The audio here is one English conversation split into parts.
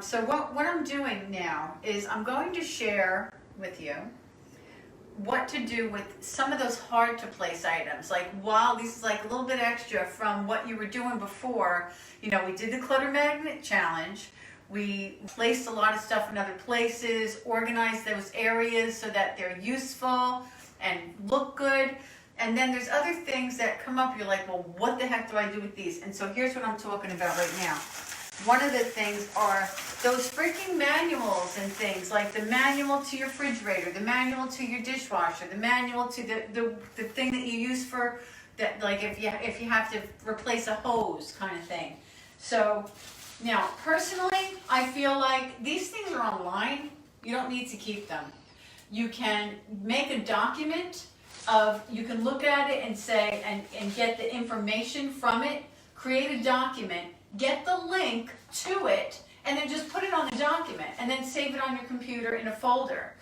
So what I'm doing now is I'm going to share with you what to do with some of those hard to place items. Like, wow, this is like a little bit extra from what you were doing before. You know, we did the clutter magnet challenge. We placed a lot of stuff in other places, organized those areas so that they're useful and look good. And then there's other things that come up. You're like, well, what the heck do I do with these? And so here's what I'm talking about right now. One of the things are those freaking manuals and things, like the manual to your refrigerator, the manual to your dishwasher, the manual to the thing that you use for that, like if you have to replace a hose kind of thing. So now, personally, I feel like these things are online. You don't need to keep them. You can make a document you can look at it and say, and get the information from it, create a document, get the link to it, and then just put it on the document, and then save it on your computer in a folder.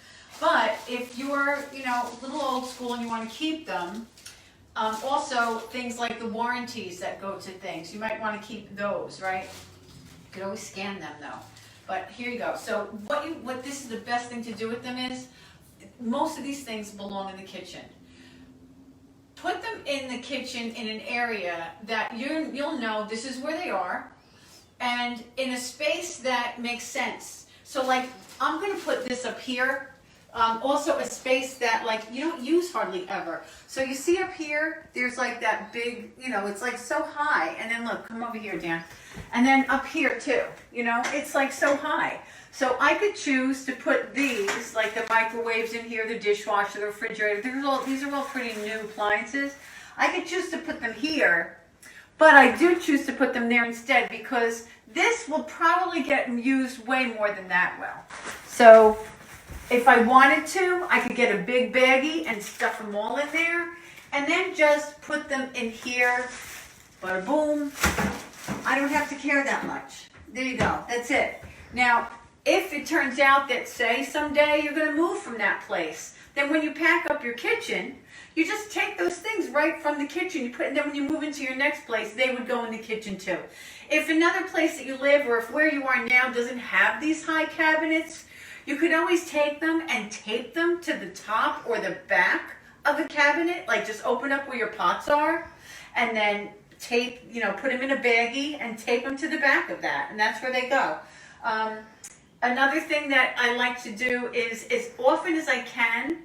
But if you're, a little old school and you want to keep them, also things like the warranties that go to things, you might want to keep those, right? You could always scan them though. But here you go. So what this is the best thing to do with them is, most of these things belong in the kitchen. Put them in the kitchen in an area that you'll know this is where they are, and in a space that makes sense. So like, I'm going to put this up here. Also a space that like you don't use hardly ever. So you see up here, there's like that big, it's like so high. And then look, come over here, Dan. And then up here too, it's like so high. So I could choose to put these, like the microwaves in here, the dishwasher, the refrigerator. These are all pretty new appliances. I could choose to put them here, but I do choose to put them there instead because this will probably get used way more than that will. So if I wanted to, I could get a big baggie and stuff them all in there, and then just put them in here, bada boom. I don't have to care that much. There you go, that's it. Now, if it turns out that, say, someday you're going to move from that place, then when you pack up your kitchen, you just take those things right from the kitchen, and then when you move into your next place, they would go in the kitchen too. If another place that you live, or if where you are now doesn't have these high cabinets, you could always take them and tape them to the top or the back of the cabinet, like just open up where your pots are, and then tape, put them in a baggie and tape them to the back of that, and that's where they go. Another thing that I like to do is, as often as I can,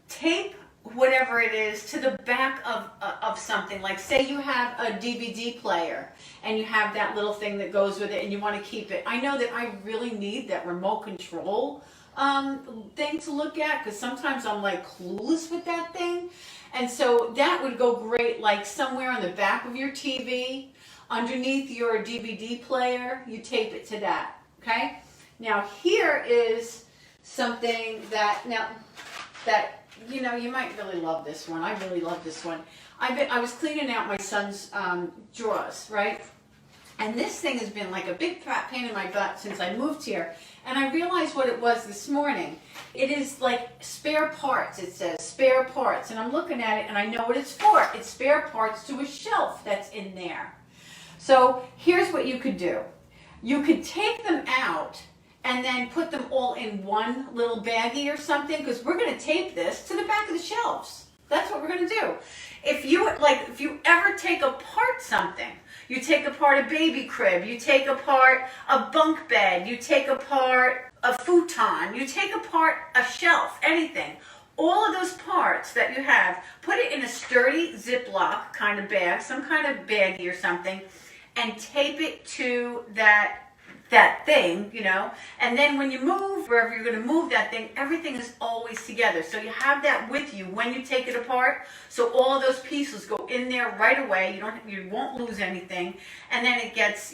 tape whatever it is to the back of something. Like say you have a DVD player and you have that little thing that goes with it and you want to keep it. I know that I really need that remote control thing to look at, because sometimes I'm like clueless with that thing. And so that would go great like somewhere on the back of your TV, underneath your DVD player, you tape it to that, okay? Now here is something that, you might really love this one. I really love this one. I was cleaning out my son's drawers, right? And this thing has been like a big pain in my butt since I moved here. And I realized what it was this morning. It is like spare parts. It says spare parts. And I'm looking at it and I know what it's for. It's spare parts to a shelf that's in there. So here's what you could do. You could take them out and then put them all in one little baggie or something, because we're going to tape this to the back of the shelves. That's what we're going to do. If you ever take apart something, you take apart a baby crib, you take apart a bunk bed, you take apart a futon, you take apart a shelf, anything. All of those parts that you have, put it in a sturdy Ziploc kind of bag, some kind of baggie or something, and tape it to that thing, and then when you move, wherever you're going to move that thing, everything is always together. So you have that with you when you take it apart. So all of those pieces go in there right away. You won't lose anything. And then it gets,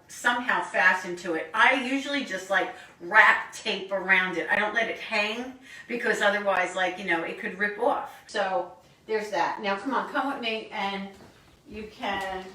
somehow fastened to it. I usually just like wrap tape around it. I don't let it hang, because otherwise, it could rip off. So there's that. Now come with me and you can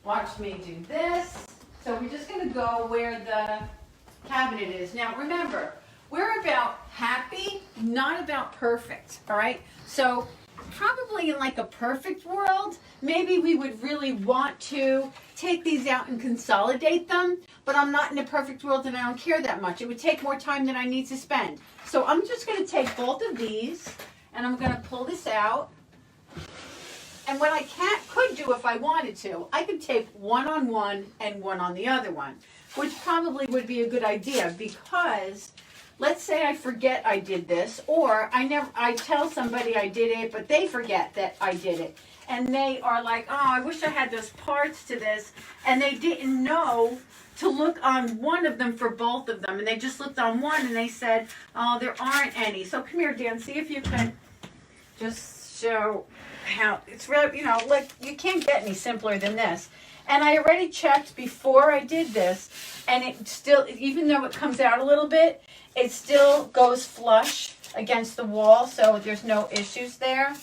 watch me do this. So we're just going to go where the cabinet is. Now remember, we're about happy, not about perfect, all right? So probably in like a perfect world, maybe we would really want to take these out and consolidate them, but I'm not in a perfect world and I don't care that much. It would take more time than I need to spend. So I'm just going to take both of these and I'm going to pull this out. And what I could do if I wanted to, I could tape one on one and one on the other one, which probably would be a good idea because let's say I forget I did this, or I tell somebody I did it, but they forget that I did it. And they are like, oh, I wish I had those parts to this. And they didn't know to look on one of them for both of them. And they just looked on one and they said, oh, there aren't any. So come here, Dan, see if you can just show how it's really, like you can't get any simpler than this. And I already checked before I did this, and it still, even though it comes out a little bit, it still goes flush against the wall, so there's no issues there.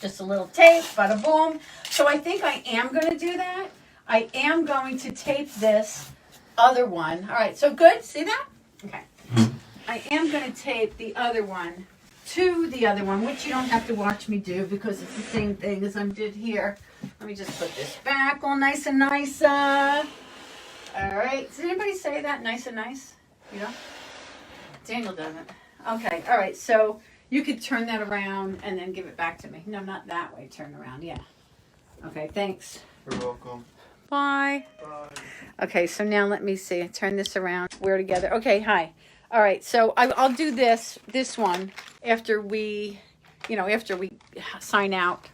Just a little tape, bada boom. So I think I am going to do that. I am going to tape this other one. All right, so good, see that? Okay. I am going to tape the other one to the other one, which you don't have to watch me do because it's the same thing as I did here. Let me just put this back all nice and nice. All right. Does anybody say that? Nice and nice? You know? Daniel doesn't. Okay. All right. So you could turn that around and then give it back to me. No, not that way. Turn around. Yeah. Okay. Thanks. You're welcome. Bye. Bye. Okay. So now let me see. Turn this around. We're together. Okay. Hi. All right. So I'll do this one after we sign out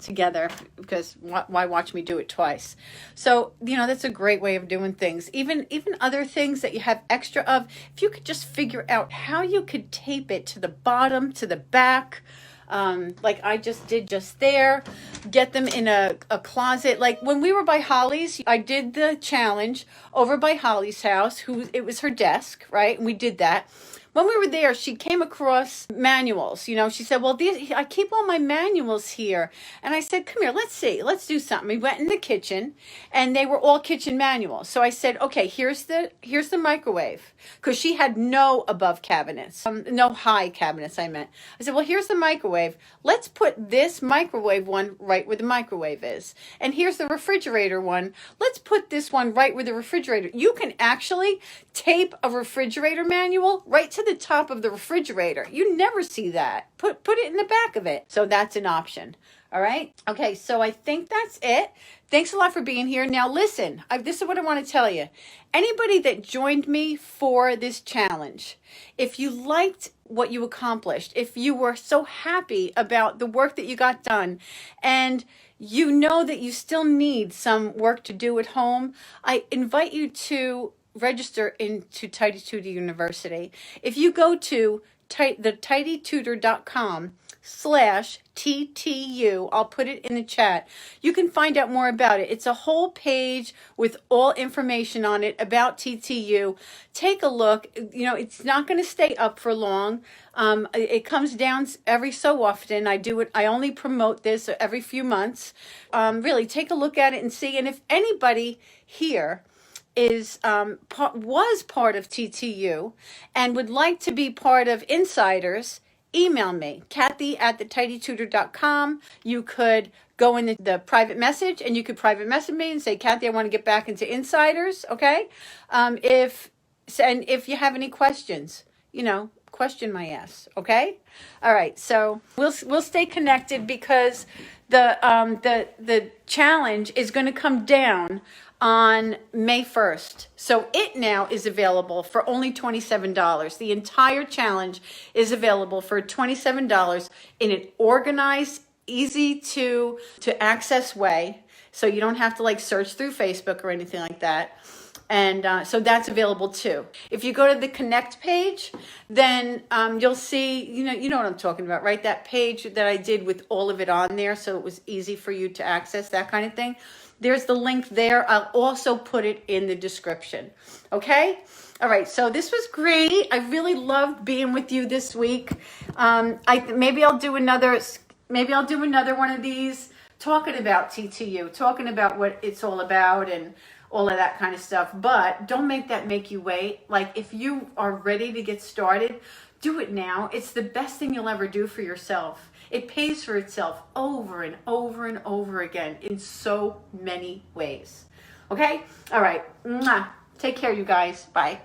together, because why watch me do it twice? So that's a great way of doing things. Even other things that you have extra of, if you could just figure out how you could tape it to the bottom, to the back, like I just did just there, get them in a closet. Like when we were by Holly's, I did the challenge over by Holly's house, it was her desk, right? And we did that. When we were there, she came across manuals. She said, well, I keep all my manuals here. And I said, come here, let's see. Let's do something. We went in the kitchen, and they were all kitchen manuals. So I said, okay, here's the microwave, because she had no above cabinets, no high cabinets, I meant. I said, well, here's the microwave. Let's put this microwave one right where the microwave is. And here's the refrigerator one. Let's put this one right where the refrigerator. You can actually tape a refrigerator manual right to the top of the refrigerator. You never see that. Put it in the back of it. So that's an option. All right. Okay. So I think that's it. Thanks a lot for being here. Now listen, this is what I want to tell you. Anybody that joined me for this challenge, if you liked what you accomplished, if you were so happy about the work that you got done, and you know that you still need some work to do at home, I invite you to register into Tidy Tutor University. If you go to thetidytutor.com/TTU, I'll put it in the chat. You can find out more about it. It's a whole page with all information on it about TTU. Take a look. It's not going to stay up for long. It comes down every so often. I only promote this every few months. Really, take a look at it and see. And if anybody here was part of TTU and would like to be part of Insiders, email me, Kathy@thetidytutor.com. You could go in the private message and you could private message me and say, Kathy, I want to get back into Insiders. Okay. If you have any questions, question my ass. Okay. All right. So we'll stay connected, because the challenge is going to come down on May 1st. So it now is available for only $27. The entire challenge is available for $27 in an organized, easy to access way. So you don't have to search through Facebook or anything like that. And so that's available too. If you go to the Connect page, then you'll see, you know what I'm talking about, right? That page that I did with all of it on there, so it was easy for you to access, that kind of thing. There's the link there. I'll also put it in the description. Okay? All right. So this was great. I really loved being with you this week. Maybe I'll do another one of these talking about TTU, talking about what it's all about and all of that kind of stuff. But don't make you wait. If you are ready to get started, do it now. It's the best thing you'll ever do for yourself. It pays for itself over and over and over again in so many ways. Okay? All right. Mwah. Take care, you guys. Bye.